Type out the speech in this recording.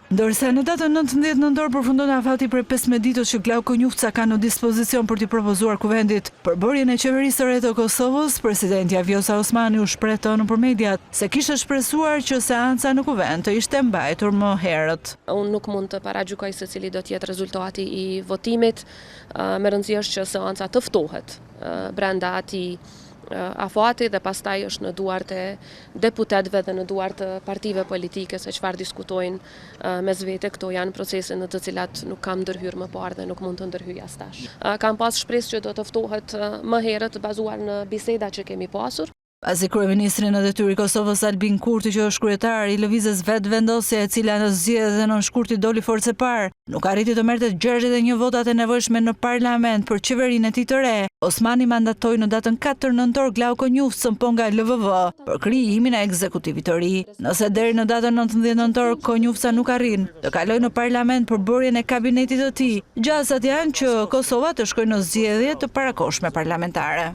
Ndërsa në datën 19 nëntor përfundon afati për 15 ditës që Glauko Njufca ka në dispozicion për t'i propozuar kuvendit për bërjen e qeverisë së re të Kosovës, presidentja Vjosa Osmani u shprehë nëpër mediat se kishte shpresuar që seanca në kuvend të ishte mbajtur më herët. Unë nuk mund të paragjykoj se cili do të jetë rezultati i votimit, me rëndësi është që seanca të ftohet brenda atij afati dhe pastaj është në duart e deputetëve dhe në duart e partive politike se çfarë diskutojnë mes vete. Këto janë procese në të cilat nuk kam ndërhyrë më parë dhe nuk mund të ndërhyj as tash. Kam pas shpresë që do të ftohet më herët bazuar në biseda që kemi pasur. Pasi kryeministri në detyrë i Kosovës Albin Kurti, që është kryetar i lëvizjes vetëvendosje e cila në zgjedhje dhe nën shkurti doli forcë parë, nuk arriti të merrte 61 votat e nevojshme në parlament për qeverinë e tij të re. Osmani mandatoi në datën 4 nëntor Glauko Njufcën po nga LVV për krijimin e ekzekutivit të ri. Nëse deri në datën 19 nëntor Njufca nuk arrin të kalojë në parlament për bërjen e kabinetit të tij, gjasat janë që Kosova të shkojë në zgjedhje të parakohshme parlamentare.